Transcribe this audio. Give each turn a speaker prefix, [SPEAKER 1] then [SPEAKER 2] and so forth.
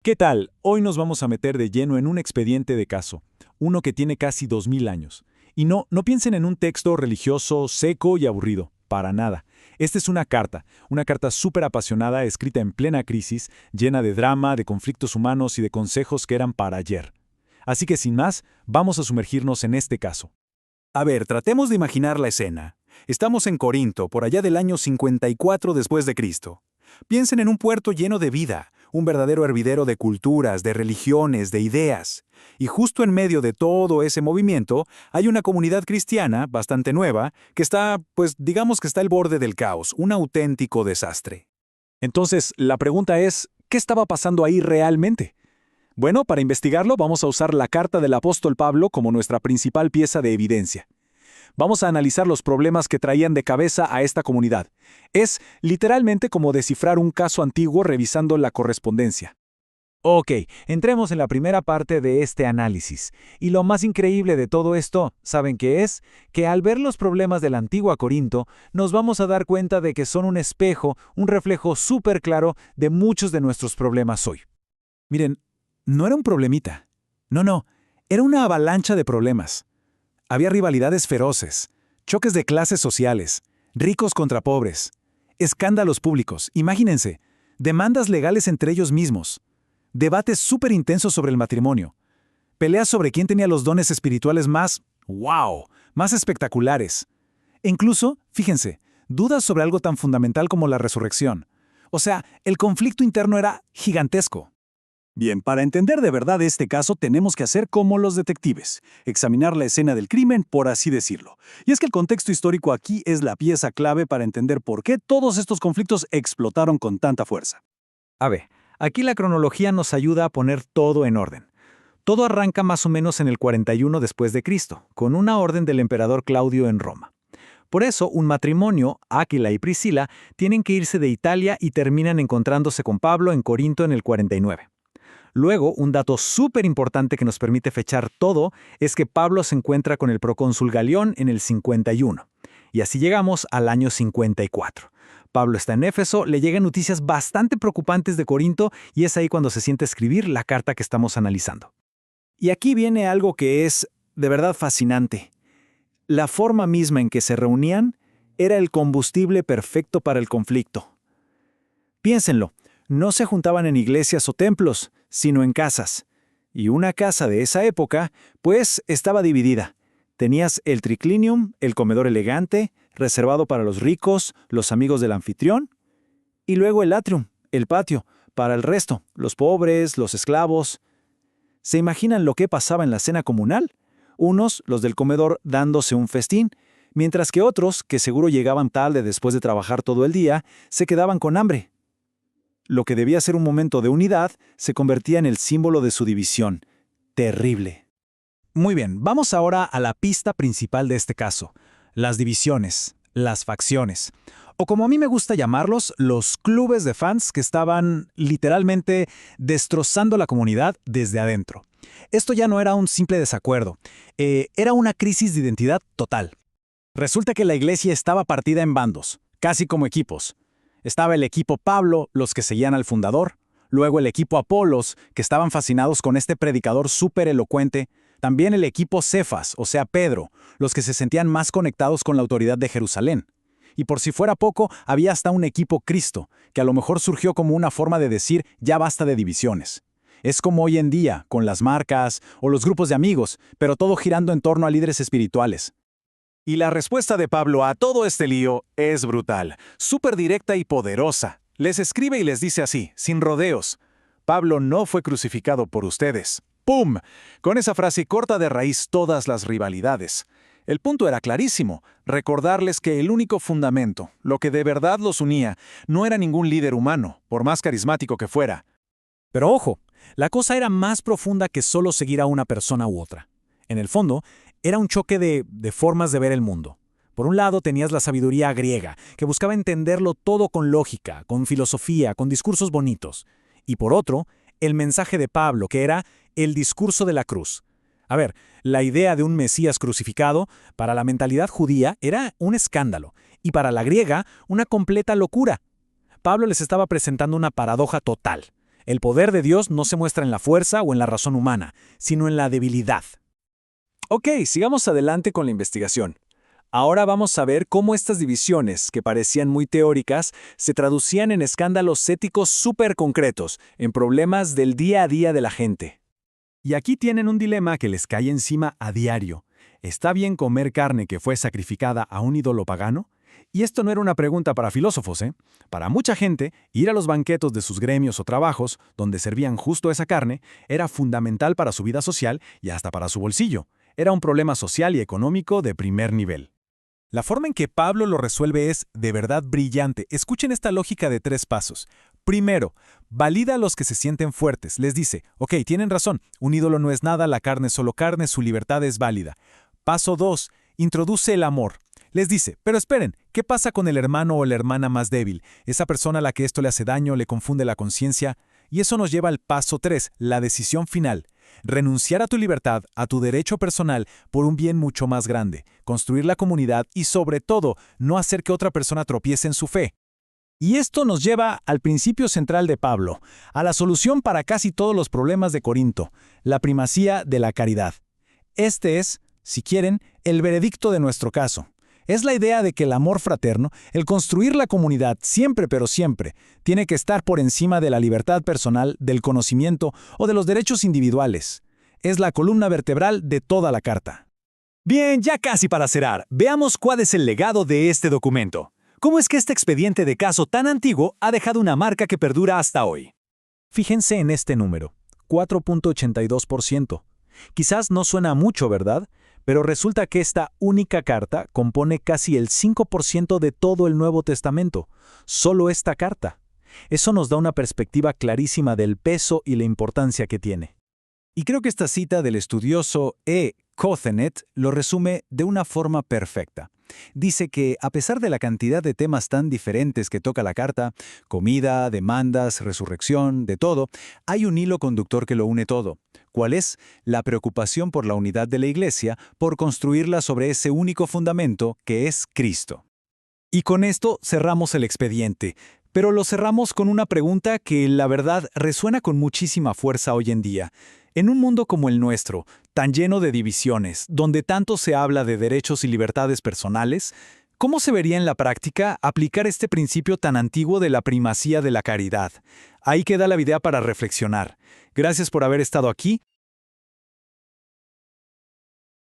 [SPEAKER 1] ¿Qué tal? Hoy nos vamos a meter de lleno en un expediente de caso, uno que tiene casi 2000 años. Y no piensen en un texto religioso seco y aburrido, para nada. Esta es una carta súper apasionada escrita en plena crisis, llena de drama, de conflictos humanos y de consejos que eran para ayer. Así que sin más, vamos a sumergirnos en este caso.
[SPEAKER 2] A ver, tratemos de imaginar la escena. Estamos en Corinto, por allá del año 54 después de Cristo. Piensen en un puerto lleno de vida, un verdadero hervidero de culturas, de religiones, de ideas. Y justo en medio de todo ese movimiento, hay una comunidad cristiana, bastante nueva, que está, pues digamos que está al borde del caos, un auténtico desastre.
[SPEAKER 1] Entonces, la pregunta es, ¿qué estaba pasando ahí realmente? Bueno, para investigarlo vamos a usar la carta del apóstol Pablo como nuestra principal pieza de evidencia. Vamos a analizar los problemas que traían de cabeza a esta comunidad. Es literalmente como descifrar un caso antiguo revisando la correspondencia. Ok, entremos en la primera parte de este análisis. Y lo más increíble de todo esto, ¿saben qué es? Que al ver los problemas de la antigua Corinto, nos vamos a dar cuenta de que son un espejo, un reflejo súper claro de muchos de nuestros problemas hoy.
[SPEAKER 2] Miren, no era un problemita. No, era una avalancha de problemas. Había rivalidades feroces, choques de clases sociales, ricos contra pobres, escándalos públicos, imagínense, demandas legales entre ellos mismos, debates súper intensos sobre el matrimonio, peleas sobre quién tenía los dones espirituales ¡wow!, más espectaculares. E incluso, fíjense, dudas sobre algo tan fundamental como la resurrección. O sea, el conflicto interno era gigantesco.
[SPEAKER 3] Bien, para entender de verdad este caso tenemos que hacer como los detectives, examinar la escena del crimen, por así decirlo. Y es que el contexto histórico aquí es la pieza clave para entender por qué todos estos conflictos explotaron con tanta fuerza.
[SPEAKER 2] A ver, aquí la cronología nos ayuda a poner todo en orden. Todo arranca más o menos en el 41 después de Cristo, con una orden del emperador Claudio en Roma. Por eso, un matrimonio, Áquila y Priscila, tienen que irse de Italia y terminan encontrándose con Pablo en Corinto en el 49. Luego, un dato súper importante que nos permite fechar todo es que Pablo se encuentra con el procónsul Galión en el 51. Y así llegamos al año 54. Pablo está en Éfeso, le llegan noticias bastante preocupantes de Corinto y es ahí cuando se sienta a escribir la carta que estamos analizando. Y aquí viene algo que es de verdad fascinante. La forma misma en que se reunían era el combustible perfecto para el conflicto. Piénsenlo, no se juntaban en iglesias o templos, sino en casas. Y una casa de esa época, pues, estaba dividida. Tenías el triclinium, el comedor elegante, reservado para los ricos, los amigos del anfitrión, y luego el atrium, el patio, para el resto, los pobres, los esclavos. ¿Se imaginan lo que pasaba en la cena comunal? Unos, los del comedor, dándose un festín, mientras que otros, que seguro llegaban tarde después de trabajar todo el día, se quedaban con hambre. Lo que debía ser un momento de unidad se convertía en el símbolo de su división. Terrible.
[SPEAKER 1] Muy bien, vamos ahora a la pista principal de este caso, las divisiones, las facciones, o como a mí me gusta llamarlos, los clubes de fans que estaban literalmente destrozando la comunidad desde adentro. Esto ya no era un simple desacuerdo, era una crisis de identidad total. Resulta que la iglesia estaba partida en bandos, casi como equipos. Estaba el equipo Pablo, los que seguían al fundador, luego el equipo Apolos, que estaban fascinados con este predicador súper elocuente, también el equipo Cefas, o sea Pedro, los que se sentían más conectados con la autoridad de Jerusalén. Y por si fuera poco, había hasta un equipo Cristo, que a lo mejor surgió como una forma de decir ya basta de divisiones. Es como hoy en día, con las marcas o los grupos de amigos, pero todo girando en torno a líderes espirituales.
[SPEAKER 3] Y la respuesta de Pablo a todo este lío es brutal, súper directa y poderosa. Les escribe y les dice así, sin rodeos: Pablo no fue crucificado por ustedes. ¡Pum! Con esa frase corta de raíz todas las rivalidades. El punto era clarísimo, recordarles que el único fundamento, lo que de verdad los unía, no era ningún líder humano, por más carismático que fuera.
[SPEAKER 1] Pero ojo, la cosa era más profunda que solo seguir a una persona u otra. En el fondo, era un choque de formas de ver el mundo. Por un lado tenías la sabiduría griega, que buscaba entenderlo todo con lógica, con filosofía, con discursos bonitos. Y por otro, el mensaje de Pablo, que era el discurso de la cruz. A ver, la idea de un Mesías crucificado, para la mentalidad judía, era un escándalo, y para la griega, una completa locura. Pablo les estaba presentando una paradoja total.
[SPEAKER 2] El poder de Dios no se muestra en la fuerza o en la razón humana, sino en la debilidad. Ok, sigamos adelante con la investigación. Ahora vamos a ver cómo estas divisiones, que parecían muy teóricas, se traducían en escándalos éticos súper concretos, en problemas del día a día de la gente.
[SPEAKER 1] Y aquí tienen un dilema que les cae encima a diario. ¿Está bien comer carne que fue sacrificada a un ídolo pagano? Y esto no era una pregunta para filósofos, ¿eh? Para mucha gente, ir a los banquetos de sus gremios o trabajos, donde servían justo esa carne, era fundamental para su vida social y hasta para su bolsillo. Era un problema social y económico de primer nivel. La forma en que Pablo lo resuelve es de verdad brillante. Escuchen esta lógica de 3 pasos. Primero, valida a los que se sienten fuertes. Les dice, ok, tienen razón, un ídolo no es nada, la carne es solo carne, su libertad es válida. Paso 2, introduce el amor. Les dice, pero esperen, ¿qué pasa con el hermano o la hermana más débil? Esa persona a la que esto le hace daño, le confunde la conciencia. Y eso nos lleva al paso 3, la decisión final. Renunciar a tu libertad, a tu derecho personal, por un bien mucho más grande, construir la comunidad y, sobre todo, no hacer que otra persona tropiece en su fe. Y esto nos lleva al principio central de Pablo, a la solución para casi todos los problemas de Corinto, la primacía de la caridad. Este es, si quieren, el veredicto de nuestro caso. Es la idea de que el amor fraterno, el construir la comunidad siempre pero siempre, tiene que estar por encima de la libertad personal, del conocimiento o de los derechos individuales. Es la columna vertebral de toda la carta.
[SPEAKER 2] Bien, ya casi para cerrar, veamos cuál es el legado de este documento. ¿Cómo es que este expediente de caso tan antiguo ha dejado una marca que perdura hasta hoy?
[SPEAKER 1] Fíjense en este número, 4.82%. Quizás no suena mucho, ¿verdad? Pero resulta que esta única carta compone casi el 5% de todo el Nuevo Testamento. Solo esta carta. Eso nos da una perspectiva clarísima del peso y la importancia que tiene. Y creo que esta cita del estudioso E. Cothenet lo resume de una forma perfecta. Dice que, a pesar de la cantidad de temas tan diferentes que toca la carta, comida, demandas, resurrección, de todo, hay un hilo conductor que lo une todo. ¿Cuál es? La preocupación por la unidad de la Iglesia, por construirla sobre ese único fundamento que es Cristo. Y con esto cerramos el expediente, pero lo cerramos con una pregunta que, la verdad, resuena con muchísima fuerza hoy en día. En un mundo como el nuestro, tan lleno de divisiones, donde tanto se habla de derechos y libertades personales, ¿cómo se vería en la práctica aplicar este principio tan antiguo de la primacía de la caridad? Ahí queda la idea para reflexionar. Gracias por haber estado aquí